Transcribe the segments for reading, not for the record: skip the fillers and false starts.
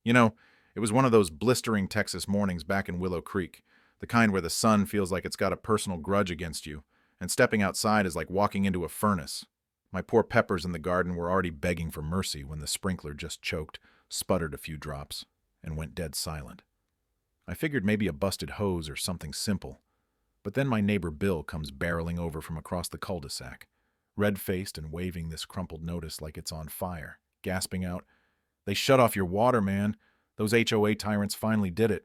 You know, it was one of those blistering Texas mornings back in Willow Creek, the kind where the sun feels like it's got a personal grudge against you, and stepping outside is like walking into a furnace. My poor peppers in the garden were already begging for mercy when the sprinkler just choked, sputtered a few drops, and went dead silent. I figured maybe a busted hose or something simple, but then my neighbor Bill comes barreling over from across the cul-de-sac, red-faced and waving this crumpled notice like it's on fire, gasping out, "They shut off your water, man. Those HOA tyrants finally did it."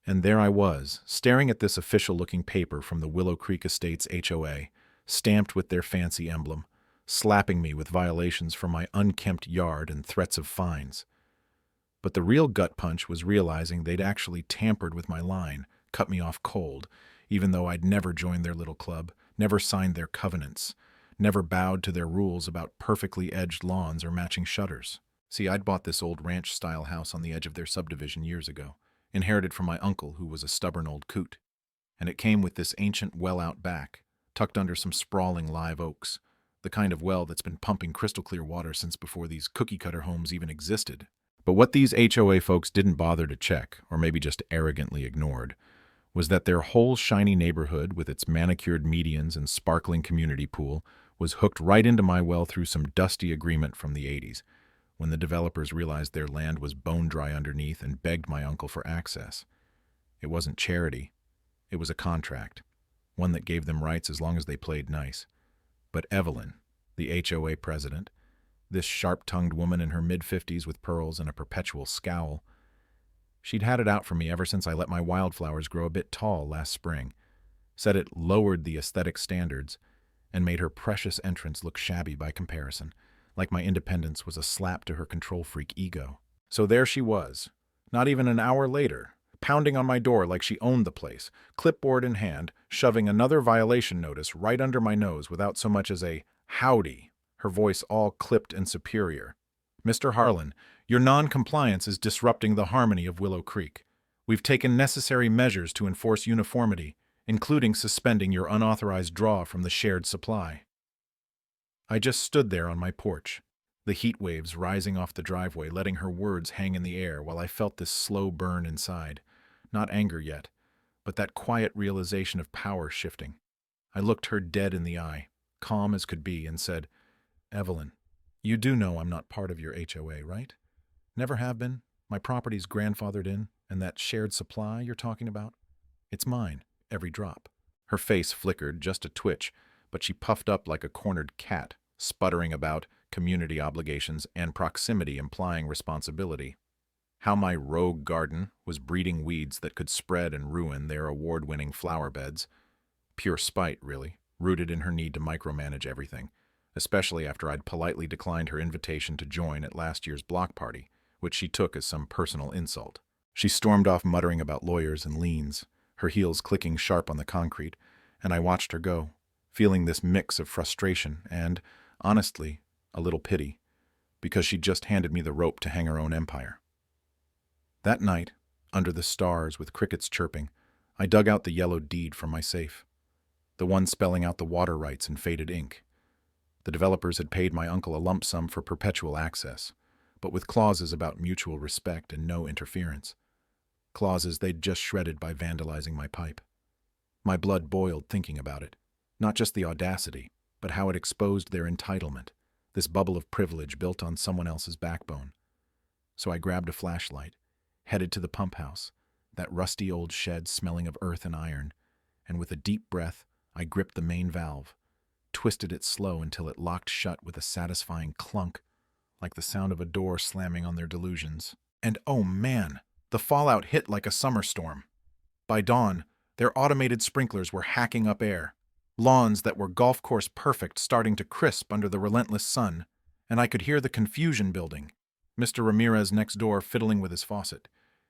And there I was, staring at this official-looking paper from the Willow Creek Estates HOA, stamped with their fancy emblem, slapping me with violations for my unkempt yard and threats of fines. But the real gut punch was realizing they'd actually tampered with my line, cut me off cold, even though I'd never joined their little club, never signed their covenants, never bowed to their rules about perfectly edged lawns or matching shutters. See, I'd bought this old ranch-style house on the edge of their subdivision years ago, inherited from my uncle who was a stubborn old coot, and it came with this ancient well out back, tucked under some sprawling live oaks, the kind of well that's been pumping crystal-clear water since before these cookie-cutter homes even existed. But what these HOA folks didn't bother to check, or maybe just arrogantly ignored, was that their whole shiny neighborhood with its manicured medians and sparkling community pool was hooked right into my well through some dusty agreement from the 80s, when the developers realized their land was bone dry underneath and begged my uncle for access. It wasn't charity. It was a contract, one that gave them rights as long as they played nice. But Evelyn, the HOA president, this sharp-tongued woman in her mid-50s with pearls and a perpetual scowl, she'd had it out for me ever since I let my wildflowers grow a bit tall last spring, said it lowered the aesthetic standards, and made her precious entrance look shabby by comparison, like my independence was a slap to her control-freak ego. So there she was, not even an hour later, pounding on my door like she owned the place, clipboard in hand, shoving another violation notice right under my nose without so much as a "howdy," her voice all clipped and superior. "Mr. Harlan, your non-compliance is disrupting the harmony of Willow Creek. We've taken necessary measures to enforce uniformity, including suspending your unauthorized draw from the shared supply." I just stood there on my porch, the heat waves rising off the driveway, letting her words hang in the air while I felt this slow burn inside. Not anger yet, but that quiet realization of power shifting. I looked her dead in the eye, calm as could be, and said, "Evelyn, you do know I'm not part of your HOA, right? Never have been. My property's grandfathered in, and that shared supply you're talking about, it's mine, every drop." Her face flickered, just a twitch, but she puffed up like a cornered cat, sputtering about community obligations and proximity implying responsibility. How my rogue garden was breeding weeds that could spread and ruin their award-winning flower beds. Pure spite, really, rooted in her need to micromanage everything, especially after I'd politely declined her invitation to join at last year's block party, which she took as some personal insult. She stormed off muttering about lawyers and liens, her heels clicking sharp on the concrete, and I watched her go, feeling this mix of frustration and, honestly, a little pity, because she'd just handed me the rope to hang her own empire. That night, under the stars with crickets chirping, I dug out the yellow deed from my safe, the one spelling out the water rights in faded ink. The developers had paid my uncle a lump sum for perpetual access, but with clauses about mutual respect and no interference. Clauses they'd just shredded by vandalizing my pipe. My blood boiled thinking about it. Not just the audacity, but how it exposed their entitlement, this bubble of privilege built on someone else's backbone. So I grabbed a flashlight, headed to the pump house, that rusty old shed smelling of earth and iron, and with a deep breath, I gripped the main valve, twisted it slow until it locked shut with a satisfying clunk, like the sound of a door slamming on their delusions. And oh man, the fallout hit like a summer storm. By dawn, their automated sprinklers were hacking up air, lawns that were golf course perfect starting to crisp under the relentless sun, and I could hear the confusion building. Mr. Ramirez next door fiddling with his faucet,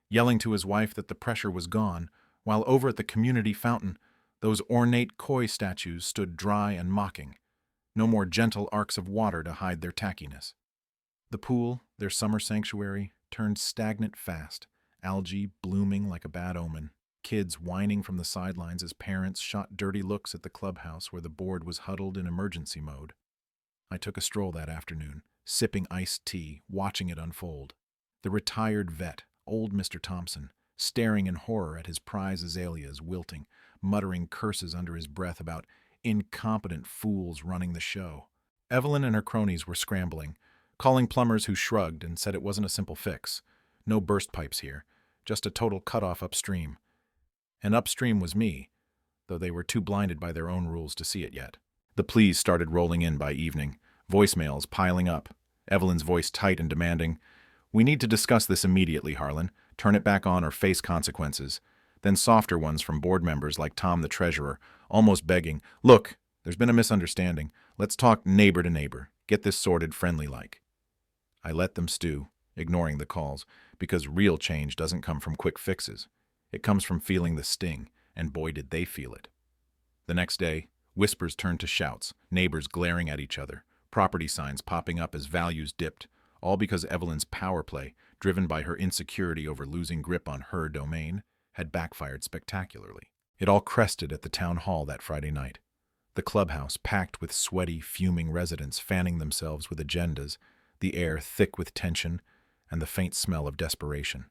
yelling to his wife that the pressure was gone, while over at the community fountain, those ornate koi statues stood dry and mocking, no more gentle arcs of water to hide their tackiness. The pool, their summer sanctuary, turned stagnant fast, algae blooming like a bad omen, kids whining from the sidelines as parents shot dirty looks at the clubhouse where the board was huddled in emergency mode. I took a stroll that afternoon, sipping iced tea, watching it unfold. The retired vet, old Mr. Thompson, staring in horror at his prize azaleas wilting, muttering curses under his breath about incompetent fools running the show. Evelyn and her cronies were scrambling, calling plumbers who shrugged and said it wasn't a simple fix. No burst pipes here, just a total cutoff upstream. And upstream was me, though they were too blinded by their own rules to see it yet. The pleas started rolling in by evening, voicemails piling up, Evelyn's voice tight and demanding, "We need to discuss this immediately, Harlan. Turn it back on or face consequences." Then softer ones from board members like Tom the treasurer, almost begging, "Look, there's been a misunderstanding. Let's talk neighbor to neighbor. Get this sorted friendly-like." I let them stew, ignoring the calls, because real change doesn't come from quick fixes. It comes from feeling the sting, and boy did they feel it. The next day, whispers turned to shouts, neighbors glaring at each other, property signs popping up as values dipped, all because Evelyn's power play, driven by her insecurity over losing grip on her domain, had backfired spectacularly. It all crested at the town hall that Friday night. The clubhouse packed with sweaty, fuming residents fanning themselves with agendas, the air thick with tension, and the faint smell of desperation.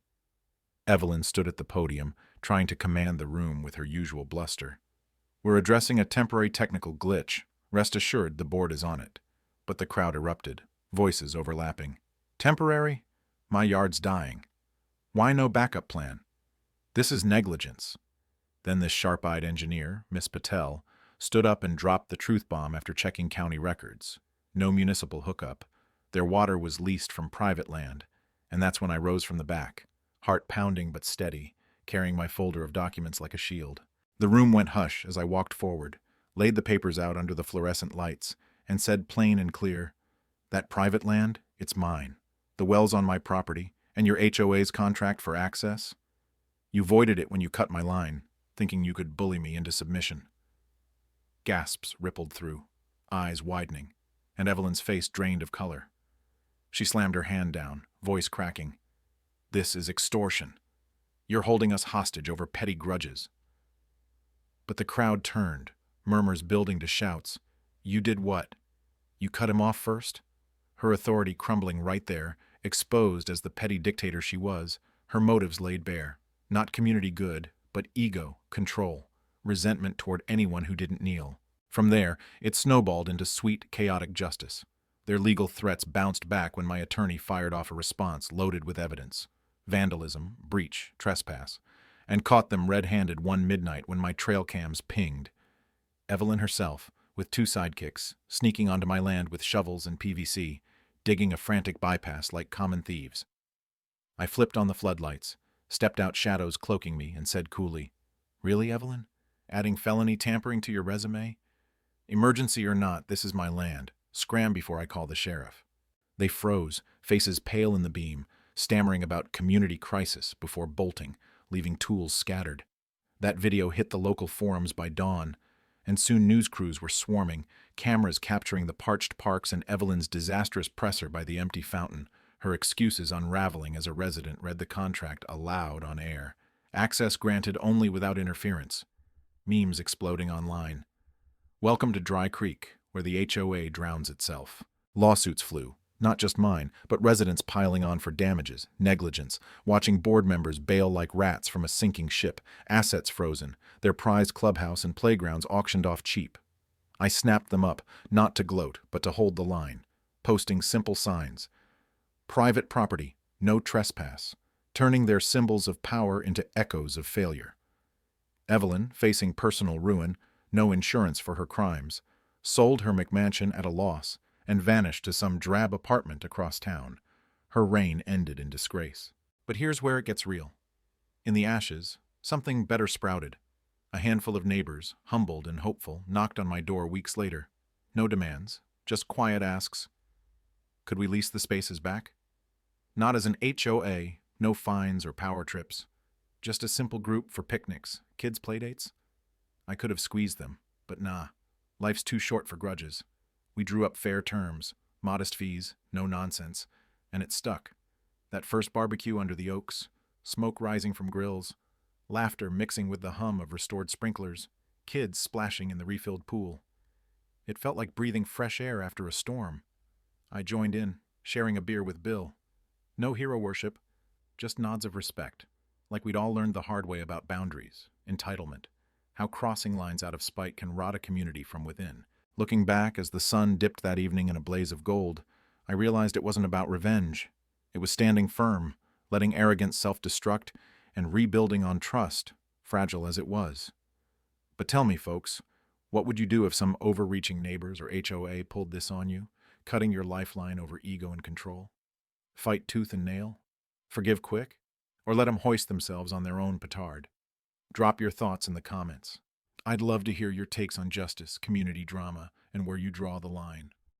Evelyn stood at the podium, trying to command the room with her usual bluster. "We're addressing a temporary technical glitch. Rest assured the board is on it." But the crowd erupted, voices overlapping. "Temporary? My yard's dying. Why no backup plan? This is negligence." Then this sharp-eyed engineer, Miss Patel, stood up and dropped the truth bomb after checking county records. No municipal hookup. Their water was leased from private land, and that's when I rose from the back, heart pounding but steady, carrying my folder of documents like a shield. The room went hush as I walked forward, laid the papers out under the fluorescent lights, and said plain and clear, "That private land, it's mine. The well's on my property, and your HOA's contract for access? You voided it when you cut my line, thinking you could bully me into submission." Gasps rippled through, eyes widening, and Evelyn's face drained of color. She slammed her hand down, voice cracking. "This is extortion. You're holding us hostage over petty grudges." But the crowd turned, murmurs building to shouts. "You did what? You cut him off first?" Her authority crumbling right there, exposed as the petty dictator she was, her motives laid bare. Not community good, but ego, control, resentment toward anyone who didn't kneel. From there, it snowballed into sweet, chaotic justice. Their legal threats bounced back when my attorney fired off a response loaded with evidence. Vandalism, breach, trespass, and caught them red-handed one midnight when my trail cams pinged. Evelyn herself, with 2 sidekicks, sneaking onto my land with shovels and PVC, digging a frantic bypass like common thieves. I flipped on the floodlights, stepped out shadows cloaking me, and said coolly, "Really, Evelyn? Adding felony tampering to your resume? Emergency or not, this is my land. Scram before I call the sheriff." They froze, faces pale in the beam, stammering about community crisis before bolting, leaving tools scattered. That video hit the local forums by dawn, and soon news crews were swarming, cameras capturing the parched parks and Evelyn's disastrous presser by the empty fountain, her excuses unraveling as a resident read the contract aloud on air. Access granted only without interference. Memes exploding online. Welcome to Dry Creek, where the HOA drowns itself. Lawsuits flew, not just mine, but residents piling on for damages, negligence, watching board members bail like rats from a sinking ship, assets frozen, their prized clubhouse and playgrounds auctioned off cheap. I snapped them up, not to gloat, but to hold the line, posting simple signs. Private property, no trespass, turning their symbols of power into echoes of failure. Evelyn, facing personal ruin, no insurance for her crimes, sold her McMansion at a loss, and vanished to some drab apartment across town. Her reign ended in disgrace. But here's where it gets real. In the ashes, something better sprouted. A handful of neighbors, humbled and hopeful, knocked on my door weeks later. No demands, just quiet asks. Could we lease the spaces back? Not as an HOA, no fines or power trips. Just a simple group for picnics, kids' playdates. I could have squeezed them, but nah. Life's too short for grudges. We drew up fair terms, modest fees, no nonsense, and it stuck. That first barbecue under the oaks, smoke rising from grills, laughter mixing with the hum of restored sprinklers, kids splashing in the refilled pool. It felt like breathing fresh air after a storm. I joined in, sharing a beer with Bill. No hero worship, just nods of respect, like we'd all learned the hard way about boundaries, entitlement, how crossing lines out of spite can rot a community from within. Looking back as the sun dipped that evening in a blaze of gold, I realized it wasn't about revenge. It was standing firm, letting arrogance self-destruct, and rebuilding on trust, fragile as it was. But tell me, folks, what would you do if some overreaching neighbors or HOA pulled this on you, cutting your lifeline over ego and control? Fight tooth and nail? Forgive quick? Or let them hoist themselves on their own petard? Drop your thoughts in the comments. I'd love to hear your takes on justice, community drama, and where you draw the line.